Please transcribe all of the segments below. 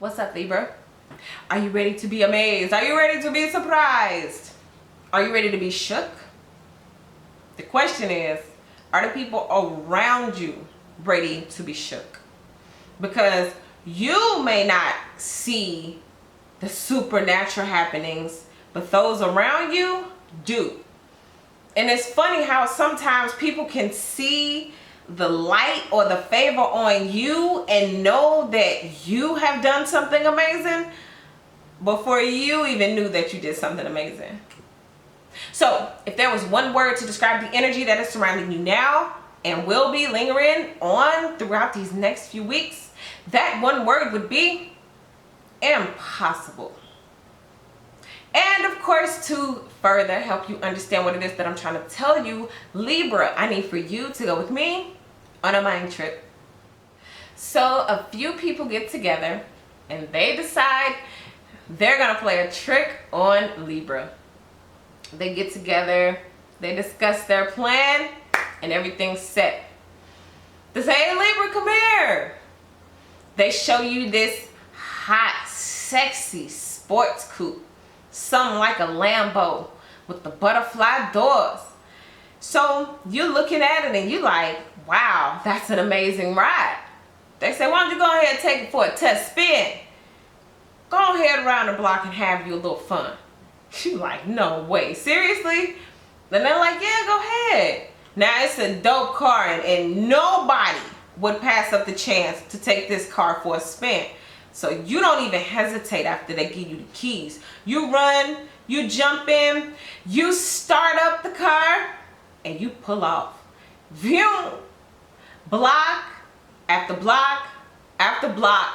What's up, Libra? Are you ready to be amazed? Are you ready to be surprised? Are you ready to be shook? The question is, are the people around you ready to be shook? Because you may not see the supernatural happenings, but those around you do. And it's funny how sometimes people can see the light or the favor on you and know that you have done something amazing before you even knew that you did something amazing. So if there was one word to describe the energy that is surrounding you now and will be lingering on throughout these next few weeks, that one word would be impossible. And of course, to further help you understand what it is that I'm trying to tell you, Libra, I need for you to go with me on a mind trip. So a few people get together and they decide they're gonna play a trick on Libra. They get together, they discuss their plan, and everything's set. They say, "Hey Libra, come here." They show you this hot, sexy sports coupe, something like a Lambo with the butterfly doors. So you're looking at it and you like, wow, that's an amazing ride. They say, "Why don't you go ahead and take it for a test spin? Go ahead around the block and have you a little fun." You like, "No way, seriously?" And they're like, "Yeah, go ahead." Now it's a dope car and nobody would pass up the chance to take this car for a spin. So you don't even hesitate after they give you the keys. You run, you jump in, you start up the car, and you pull off. View, block after block after block.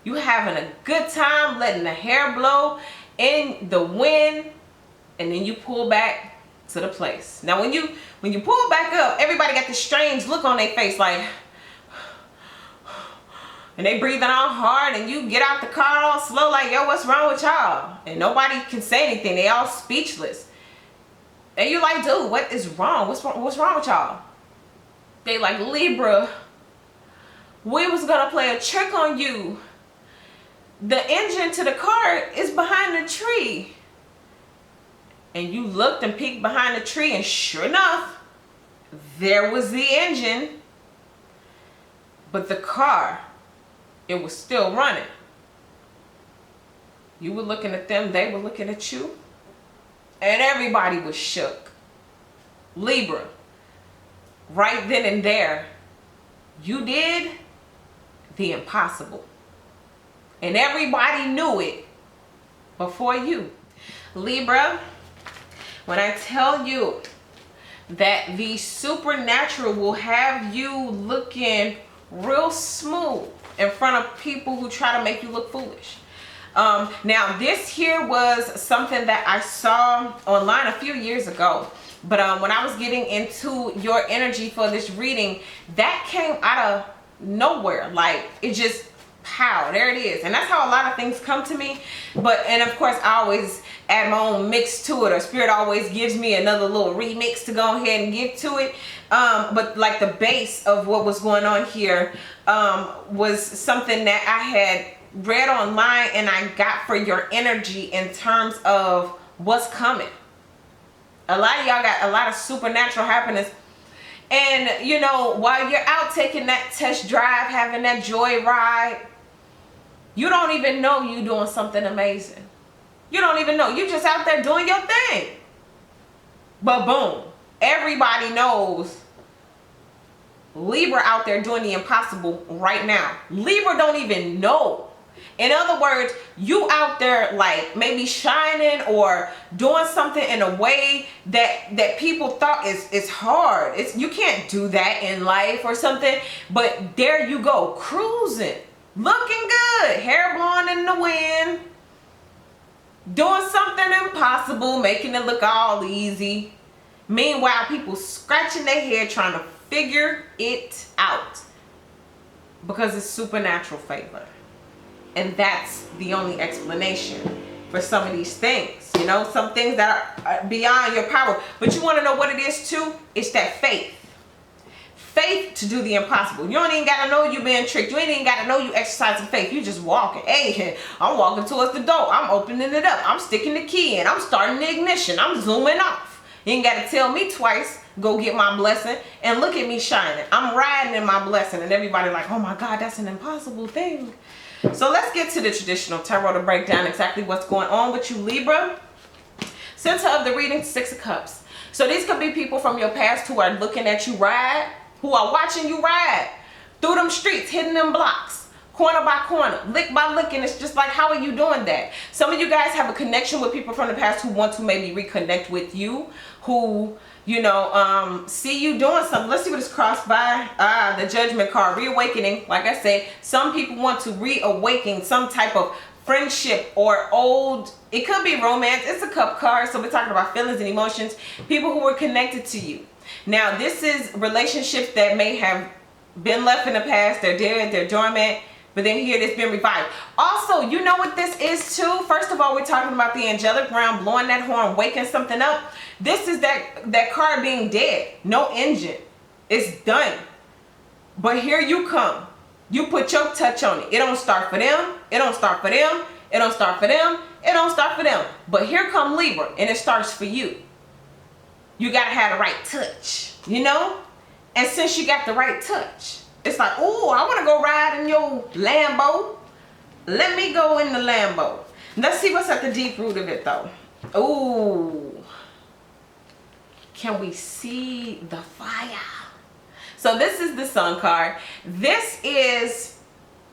You having a good time, letting the hair blow in the wind, and then you pull back to the place. Now when you pull back up, everybody got this strange look on their face, like, and they breathing all hard, and you get out the car all slow, like, "Yo, what's wrong with y'all?" And nobody can say anything. They all speechless. And you like, "Dude, what is wrong? What's wrong with y'all?" They like, "Libra, we was gonna play a trick on you. The engine to the car is behind the tree." And you looked and peeked behind the tree, and sure enough, there was the engine. But the car, it was still running. You were looking at them, they were looking at you, and everybody was shook. Libra, right then and there, you did the impossible. And everybody knew it before you. Libra, when I tell you that the supernatural will have you looking real smooth in front of people who try to make you look foolish. Now this here was something that I saw online a few years ago, but when I was getting into your energy for this reading, that came out of nowhere. Like, it just, pow, there it is. And that's how a lot of things come to me. And of course I always add my own mix to it, or spirit always gives me another little remix to go ahead and give to it. But like the base of what was going on here was something that I had read online and I got for your energy in terms of what's coming. A lot of y'all got a lot of supernatural happenings. And you know, while you're out taking that test drive, having that joy ride, you don't even know you doing something amazing. You don't even know. You just out there doing your thing. But boom, everybody knows Libra out there doing the impossible right now. Libra don't even know. In other words, you out there like maybe shining or doing something in a way that people thought is hard. You can't do that in life or something. But there you go, cruising, looking good, hair blowing in the wind, doing something impossible, making it look all easy. Meanwhile, people scratching their head trying to figure it out because it's supernatural favor. And that's the only explanation for some of these things. You know, some things that are beyond your power. But you want to know what it is too? It's that faith. faith to do the impossible. You don't even got to know you being tricked. You ain't even got to know you exercising faith. You just walking. Hey, I'm walking towards the door. I'm opening it up. I'm sticking the key in. I'm starting the ignition. I'm zooming off. You ain't got to tell me twice, go get my blessing. And look at me shining. I'm riding in my blessing. And everybody like, oh my God, that's an impossible thing. So let's get to the traditional tarot to break down exactly what's going on with you, Libra. Center of the reading, Six of Cups. So these could be people from your past who are looking at you ride, who are watching you ride through them streets, hitting them blocks, corner by corner, lick by lick, and it's just like, how are you doing that? Some of you guys have a connection with people from the past who want to maybe reconnect with you, who, you know, see you doing something. Let's see what is crossed by. The Judgment card, reawakening. Like I said, some people want to reawaken some type of friendship or old, it could be romance. It's a cup card, so we're talking about feelings and emotions, people who were connected to you. Now this is relationships that may have been left in the past, they're dead, they're dormant, but then here it's been revived. Also, you know what this is too? First of all, we're talking about the angelic realm, blowing that horn, waking something up. This is that card being dead, no engine, it's done. But here you come. You put your touch on it. It don't start for them. It don't start for them. It don't start for them. It don't start for them. But here come Libra, and it starts for you. You got to have the right touch, you know? And since you got the right touch, it's like, oh, I want to go ride in your Lambo. Let me go in the Lambo. Let's see what's at the deep root of it, though. Ooh. Can we see the fire? So this is the Sun card. This is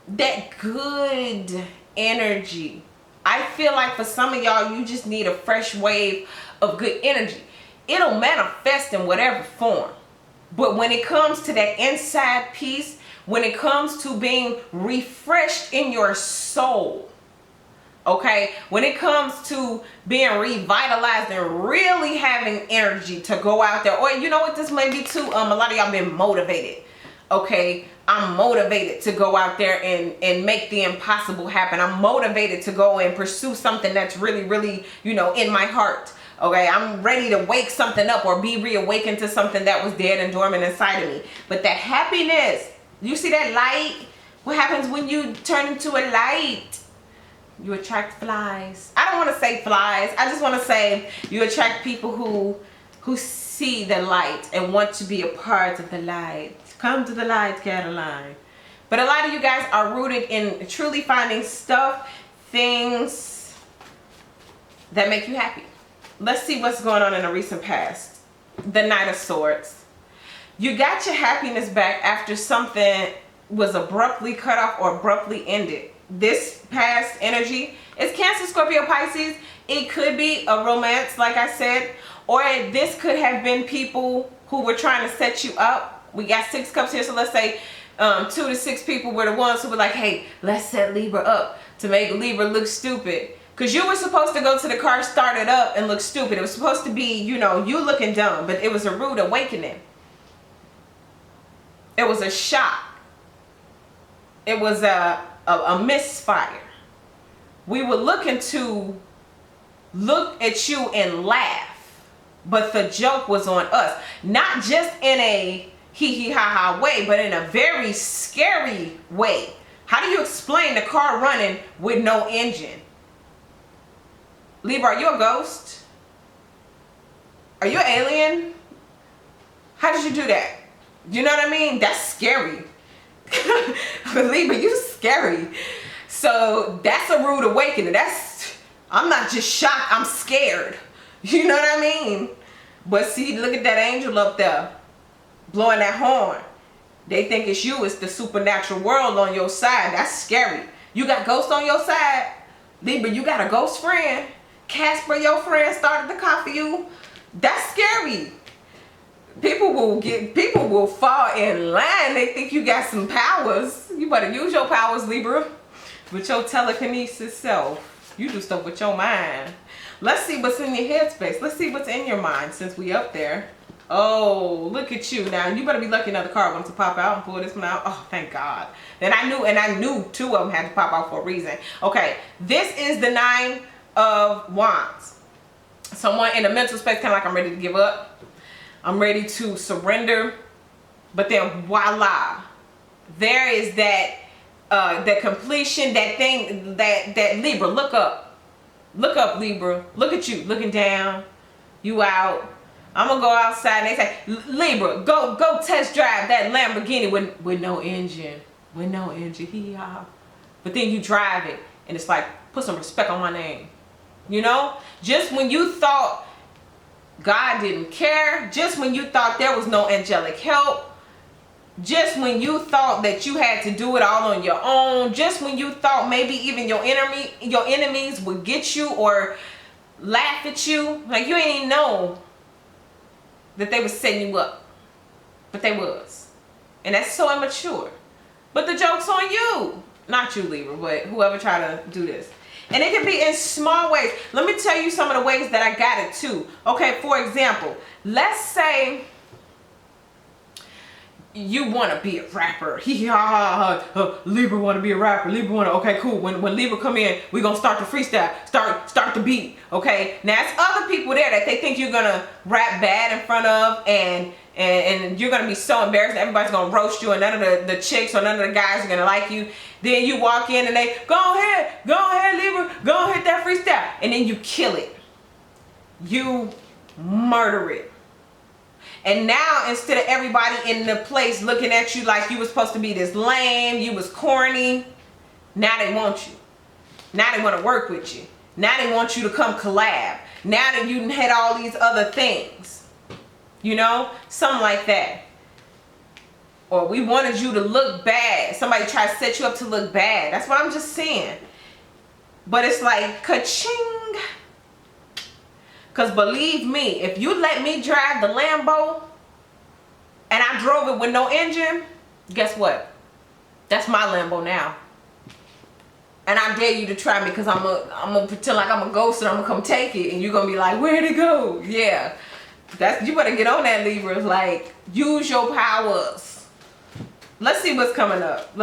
that good energy. I feel like for some of y'all, you just need a fresh wave of good energy. It'll manifest in whatever form. But when it comes to that inside peace, when it comes to being refreshed in your soul, okay, when it comes to being revitalized and really having energy to go out there, or you know what this may be too, a lot of y'all been motivated. Okay, I'm motivated to go out there and make the impossible happen. I'm motivated to go and pursue something that's really, really, you know, in my heart. Okay, I'm ready to wake something up or be reawakened to something that was dead and dormant inside of me. But that happiness, you see that light? What happens when you turn into a light? You attract flies. I don't want to say flies. I just want to say you attract people who see the light and want to be a part of the light. Come to the light, Caroline. But a lot of you guys are rooted in truly finding stuff, things that make you happy. Let's see what's going on in the recent past. The Knight of Swords. You got your happiness back after something was abruptly cut off or abruptly ended. This past energy is Cancer, Scorpio, Pisces. It could be a romance, like I said, or this could have been people who were trying to set you up. We got 6 cups here, so let's say 2 to 6 people were the ones who were like, hey, let's set Libra up to make Libra look stupid. Because you were supposed to go to the car, start it up, and look stupid. It was supposed to be, you know, you looking dumb, but it was a rude awakening. It was a shock. It was a misfire. We were looking to look at you and laugh, but the joke was on us. Not just in a hee hee ha ha way, but in a very scary way. How do you explain the car running with no engine? Libra, are you a ghost? Are you an alien? How did you do that? You know what I mean? That's scary. Libra, you scary. So that's a rude awakening. I'm not just shocked, I'm scared. You know what I mean? But see, look at that angel up there blowing that horn. They think it's you. It's the supernatural world on your side. That's scary. You got ghosts on your side? Libra, you got a ghost friend? Casper, your friend, started the car for you? That's scary. People will fall in line. They think you got some powers. You better use your powers, Libra. With your telekinesis self. You do stuff with your mind. Let's see what's in your headspace. Let's see what's in your mind since we up there. Oh, look at you. Now, you better be lucky another card wants to pop out and pull this one out. Oh, thank God. Then I knew 2 of them had to pop out for a reason. Okay, this is the 9 of Wands. Someone in a mental space, kind of like I'm ready to give up. I'm ready to surrender. But then voila, there is that the completion, that thing, that Libra, look up Libra, look at you looking down, you out. I'm gonna go outside and they say, Libra, go test drive that Lamborghini with no engine, yeah. But then you drive it and it's like, put some respect on my name, you know. Just when you thought God didn't care, just when you thought there was no angelic help, just when you thought that you had to do it all on your own, just when you thought maybe even your enemies would get you or laugh at you, like you ain't even know that they was setting you up, but they was. And that's so immature. But the joke's on you, not you, Libra, but whoever tried to do this. And it can be in small ways. Let me tell you some of the ways that I got it too. Okay, for example, let's say you want to be a rapper. Libra want to be a rapper. Libra want to, okay, cool. When Libra come in, we're going to start the freestyle. Start the beat, okay? Now, it's other people there that they think you're going to rap bad in front of, and you're going to be so embarrassed. Everybody's going to roast you, and none of the chicks or none of the guys are going to like you. Then you walk in and they, go ahead, Libra, go hit that freestyle. And then you kill it. You murder it. And now, instead of everybody in the place looking at you like you was supposed to be this lame, you was corny, now they want you. Now they want to work with you. Now they want you to come collab. Now that you had all these other things. You know? Something like that. Or we wanted you to look bad. Somebody tried to set you up to look bad. That's what I'm just saying. But it's like, ka-ching. Because believe me, if you let me drive the Lambo and I drove it with no engine, guess what? That's my Lambo now. And I dare you to try me because I'm gonna pretend like I'm a ghost and I'm going to come take it. And you're going to be like, where'd it go? Yeah. You better get on that, Libra. Like, use your powers. Let's see what's coming up.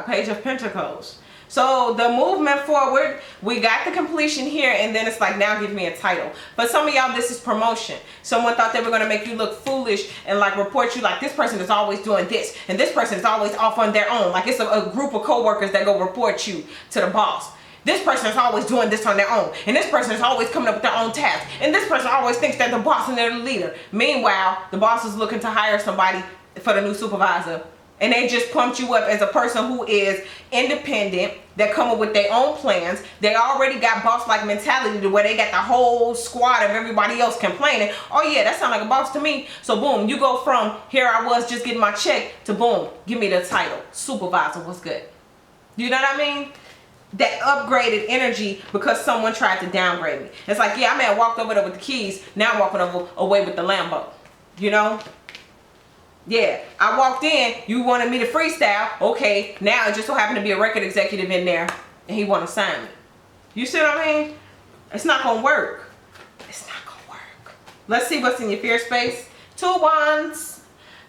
Page of Pentacles. So the movement forward, we got the completion here, and then it's like, now give me a title. But some of y'all, this is promotion. Someone thought they were going to make you look foolish and like report you like this person is always doing this and this person is always off on their own. Like it's a group of co-workers that go report you to the boss. This person is always doing this on their own, and this person is always coming up with their own tasks, and this person always thinks they're the boss and they're the leader. Meanwhile, the boss is looking to hire somebody for the new supervisor. And they just pumped you up as a person who is independent, that come up with their own plans. They already got boss-like mentality to where they got the whole squad of everybody else complaining. Oh yeah, that sounds like a boss to me. So boom, you go from here I was just getting my check to boom, give me the title. Supervisor, what's good? You know what I mean? That upgraded energy because someone tried to downgrade me. It's like, yeah, I may have walked over there with the keys. Now I'm walking away with the Lambo. You know? Yeah, I walked in, you wanted me to freestyle. Okay, now it just so happened to be a record executive in there and he want to sign me. You see what I mean? It's not going to work. It's not going to work. Let's see what's in your fear space. 2 wands.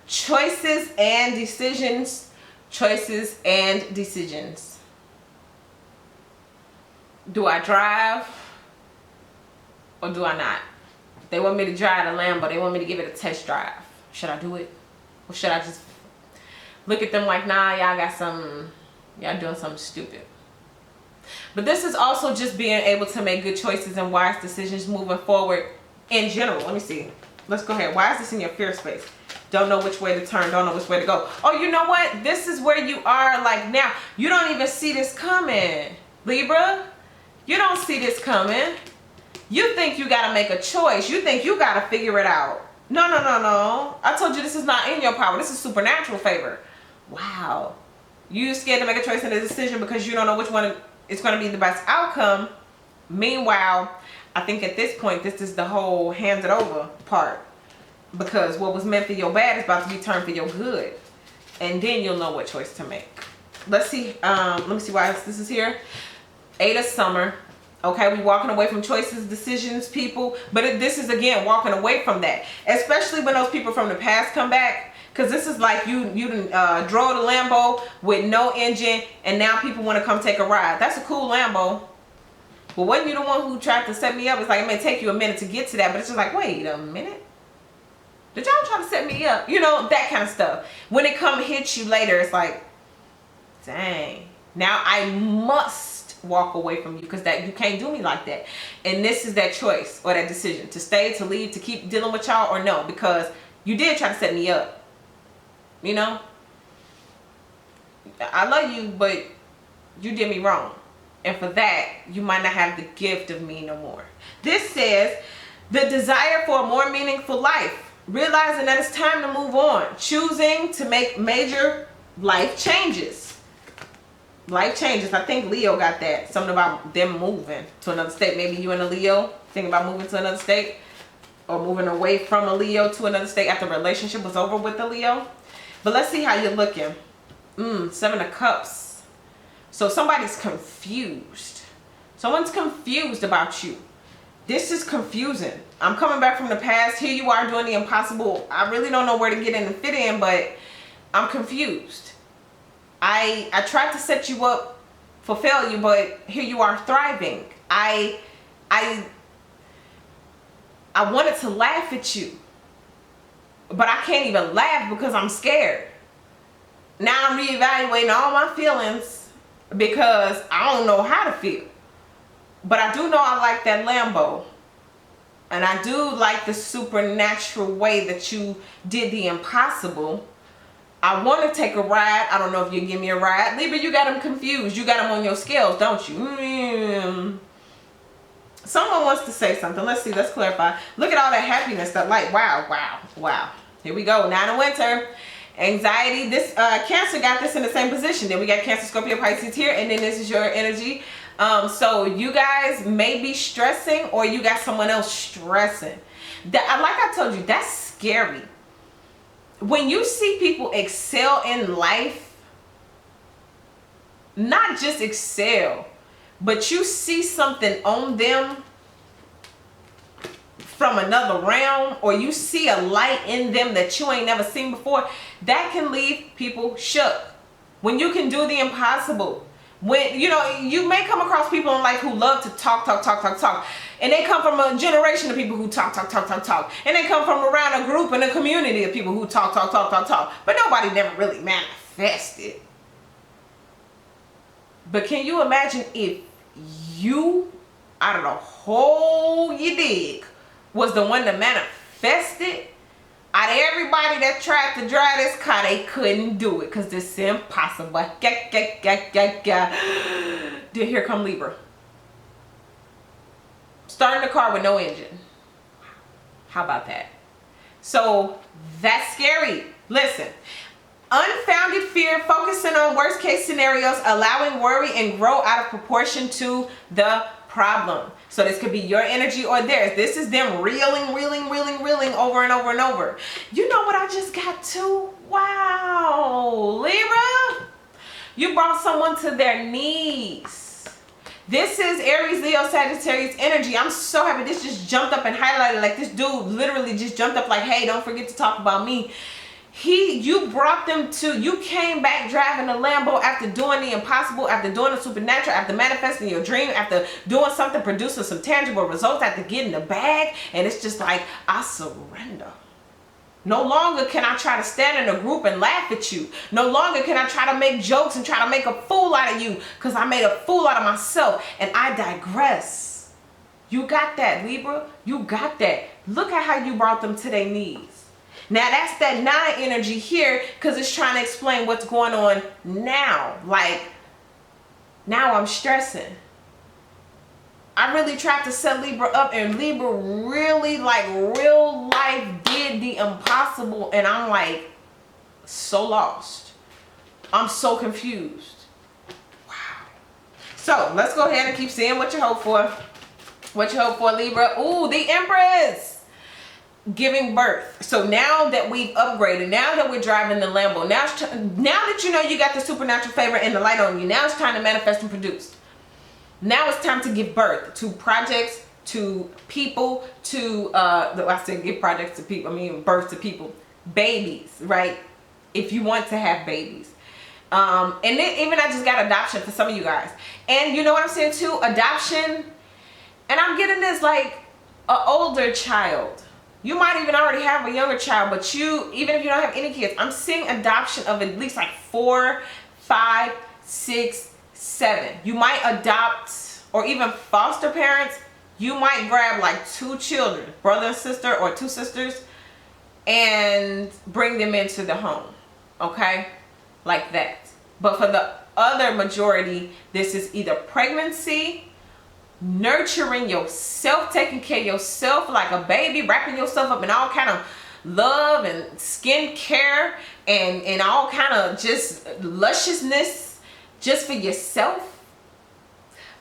Choices and decisions. Choices and decisions. Do I drive or do I not? They want me to drive the Lambo. They want me to give it a test drive. Should I do it? Or should I just look at them like, nah, y'all doing something stupid. But this is also just being able to make good choices and wise decisions moving forward in general. Let me see. Let's go ahead. Why is this in your fear space? Don't know which way to turn, don't know which way to go. Oh, you know what? This is where you are like now. You don't even see this coming, Libra. You don't see this coming. You think you got to make a choice. You think you got to figure it out. No. I told you this is not in your power. This is supernatural favor. Wow. You scared to make a choice and a decision because you don't know which one is going to be the best outcome. Meanwhile, I think at this point, this is the whole hand it over part. Because what was meant for your bad is about to be turned for your good. And then you'll know what choice to make. Let's see. Let me see why this is here. 8 of Summer. Okay, we walking away from choices, decisions, people. But this is, again, walking away from that. Especially when those people from the past come back. Because this is like you drove the Lambo with no engine. And now people want to come take a ride. That's a cool Lambo. But wasn't you the one who tried to set me up? It's like it may take you a minute to get to that. But it's just like, wait a minute. Did y'all try to set me up? You know, that kind of stuff. When it come hit you later, it's like, dang. Now I must walk away from you because that you can't do me like that. And this is that choice or that decision to stay, to leave, to keep dealing with y'all, or no, because you did try to set me up. You know? I love you, but you did me wrong. And for that, you might not have the gift of me no more. This says, the desire for a more meaningful life. Realizing that it's time to move on. Choosing to make major life changes. Life changes. I think Leo got that. Something about them moving to another state. Maybe you and a Leo thinking about moving to another state. Or moving away from a Leo to another state after the relationship was over with the Leo. But let's see how you're looking. 7 of Cups. So somebody's confused. Someone's confused about you. This is confusing. I'm coming back from the past. Here you are doing the impossible. I really don't know where to get in and fit in, but I'm confused. I tried to set you up for failure, but here you are thriving. I wanted to laugh at you, but I can't even laugh because I'm scared. Now I'm reevaluating all my feelings because I don't know how to feel. But I do know I like that Lambo. And I do like the supernatural way that you did the impossible. I want to take a ride. I don't know if you give me a ride. Libra, you got them confused. You got them on your scales, don't you? Someone wants to say something. Let's see. Let's clarify. Look at all that happiness. That light. Wow, wow, wow. Here we go. 9 of Winter. Anxiety. This Cancer got this in the same position. Then we got Cancer, Scorpio, Pisces here. And then this is your energy. So you guys may be stressing, or you got someone else stressing. That, like I told you, that's scary. When you see people excel in life, not just excel, but you see something on them from another realm, or you see a light in them that you ain't never seen before, that can leave people shook. When you can do the impossible. When, you know, you may come across people in life who love to talk. And they come from a generation of people who talk. And they come from around a group and a community of people who talk. But nobody never really manifested. But can you imagine if you, out of the whole you dig, was the one that manifested? Out of everybody that tried to drive this car, they couldn't do it because it's impossible. Here come Libra. Starting the car with no engine. How about that? So that's scary. Listen. Unfounded fear, focusing on worst case scenarios, allowing worry and grow out of proportion to the problem. So this could be your energy or theirs. This is them reeling over and over and over. You know what I just got to? Wow, Libra, you brought someone to their knees. This is Aries, Leo, Sagittarius energy. I'm so happy this just jumped up and highlighted. Like this dude literally just jumped up like, hey, don't forget to talk about me. You brought them to, you came back driving a Lambo after doing the impossible, after doing the supernatural, after manifesting your dream, after doing something, producing some tangible results, after getting the bag. And it's just like, I surrender. No longer can I try to stand in a group and laugh at you. No longer can I try to make jokes and try to make a fool out of you because I made a fool out of myself, and I digress. You got that, Libra. You got that. Look at how you brought them to their knees. Now that's that 9 energy here because it's trying to explain what's going on now. Like, now I'm stressing. I really tried to set Libra up, and Libra really, like, real life did the impossible, and I'm like so lost. I'm so confused. Wow. So let's go ahead and keep seeing what you hope for. What you hope for, Libra? Ooh, the Empress. Giving birth. So now that we've upgraded, now that we're driving the Lambo, now that you know you got the supernatural favor and the light on you, now it's time to manifest and produce. Now it's time to give birth to projects, to people, to I said give projects to people, I mean birth to people, babies, right? If you want to have babies. And then even I just got adoption for some of you guys. And you know what I'm saying too? Adoption, and I'm getting this like an older child. You might even already have a younger child, but even if you don't have any kids, I'm seeing adoption of at least like 4, 5, 6, 7. You might adopt, or even foster parents. You might grab like 2 children, brother and sister, or 2 sisters, and bring them into the home. Okay? Like that. But for the other majority, this is either pregnancy, nurturing yourself, taking care of yourself like a baby, wrapping yourself up in all kind of love and skin care and all kind of just lusciousness just for yourself.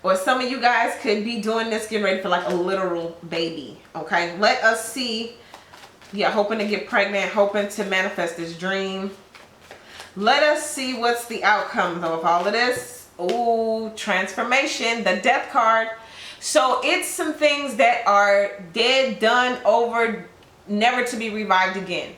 Or some of you guys could be doing this, getting ready for like a literal baby. Okay, let us see. Yeah, hoping to get pregnant, hoping to manifest this dream. Let us see what's the outcome though of all of this. Oh, transformation, the death card. So it's some things that are dead, done, over, never to be revived again.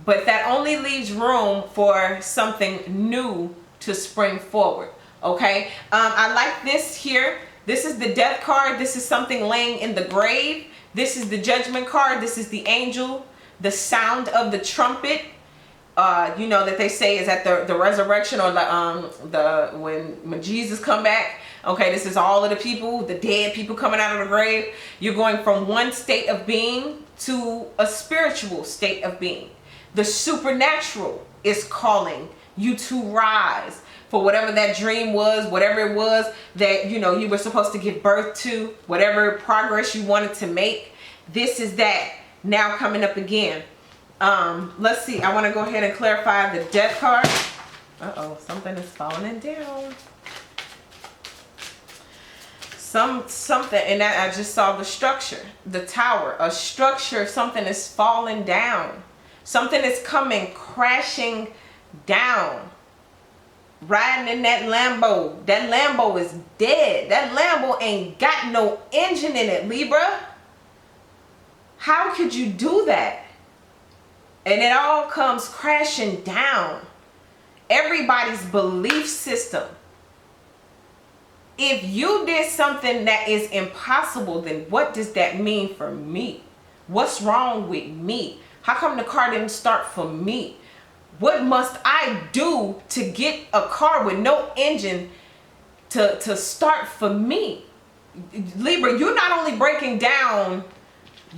But that only leaves room for something new to spring forward. Okay, I like this here. This is the death card. This is something laying in the grave. This is the judgment card. This is the angel, the sound of the trumpet. You know that they say is at the resurrection, or the when Jesus come back. Okay, this is all of the people, the dead people coming out of the grave. You're going from one state of being to a spiritual state of being. The supernatural is calling you to rise for whatever that dream was, whatever it was that you were supposed to give birth to, whatever progress you wanted to make. This is that now coming up again. Let's see. I want to go ahead and clarify the death card. Uh-oh, something is falling down. Something, and I just saw the structure, the tower, a structure, something is falling down. Something is coming crashing down. Riding in that Lambo. That Lambo is dead. That Lambo ain't got no engine in it, Libra. How could you do that? And it all comes crashing down. Everybody's belief system. If you did something that is impossible, then what does that mean for me? What's wrong with me? How come the car didn't start for me? What must I do to get a car with no engine to start for me? Libra, you're not only breaking down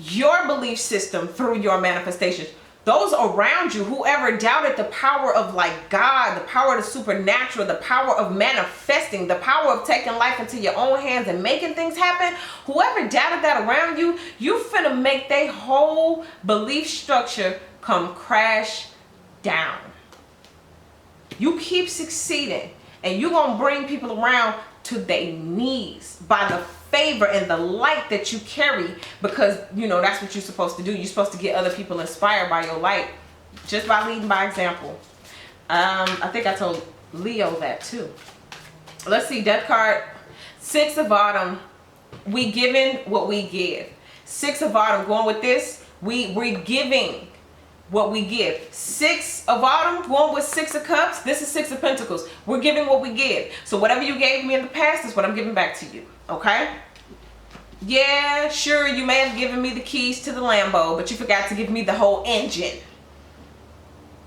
your belief system through your manifestations. Those around you, whoever doubted the power of like God, the power of the supernatural, the power of manifesting, the power of taking life into your own hands and making things happen, whoever doubted that around you, you finna make their whole belief structure come crash down. You keep succeeding and you're gonna bring people around to their knees by the favor and the light that you carry, because that's what you're supposed to do. You're supposed to get other people inspired by your light, just by leading by example. I think I told Leo that too. Let's see, death card, 6 of Autumn. We giving what we give. 6 of Autumn, going with this, we're giving what we give. 6 of Autumn, going with 6 of Cups. This is 6 of Pentacles. We're giving what we give. So whatever you gave me in the past is what I'm giving back to you. Okay? Yeah, sure, you may have given me the keys to the Lambo, but you forgot to give me the whole engine.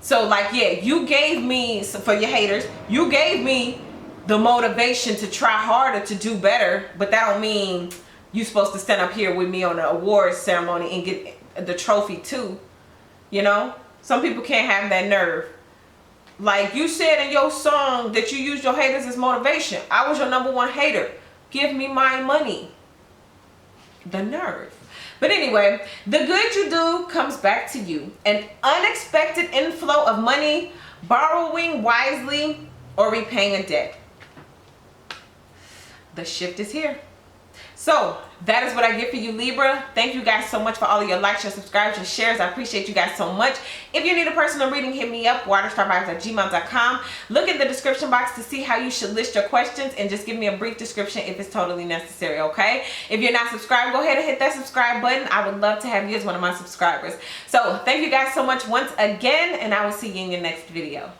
So like, yeah, you gave me, for your haters, you gave me the motivation to try harder, to do better, but that don't mean you're supposed to stand up here with me on the awards ceremony and get the trophy too. Some people can't have that nerve. Like you said in your song that you used your haters as motivation. I was your #1 hater. Give me my money. The nerve. But anyway, the good you do comes back to you. An unexpected inflow of money, borrowing wisely, or repaying a debt. The shift is here. So that is what I get for you, Libra. Thank you guys so much for all of your likes, your subscribes, your shares. I appreciate you guys so much. If you need a personal reading, hit me up, waterstarvibes@gmail.com. Look in the description box to see how you should list your questions, and just give me a brief description if it's totally necessary, okay? If you're not subscribed, go ahead and hit that subscribe button. I would love to have you as one of my subscribers. So thank you guys so much once again, and I will see you in your next video.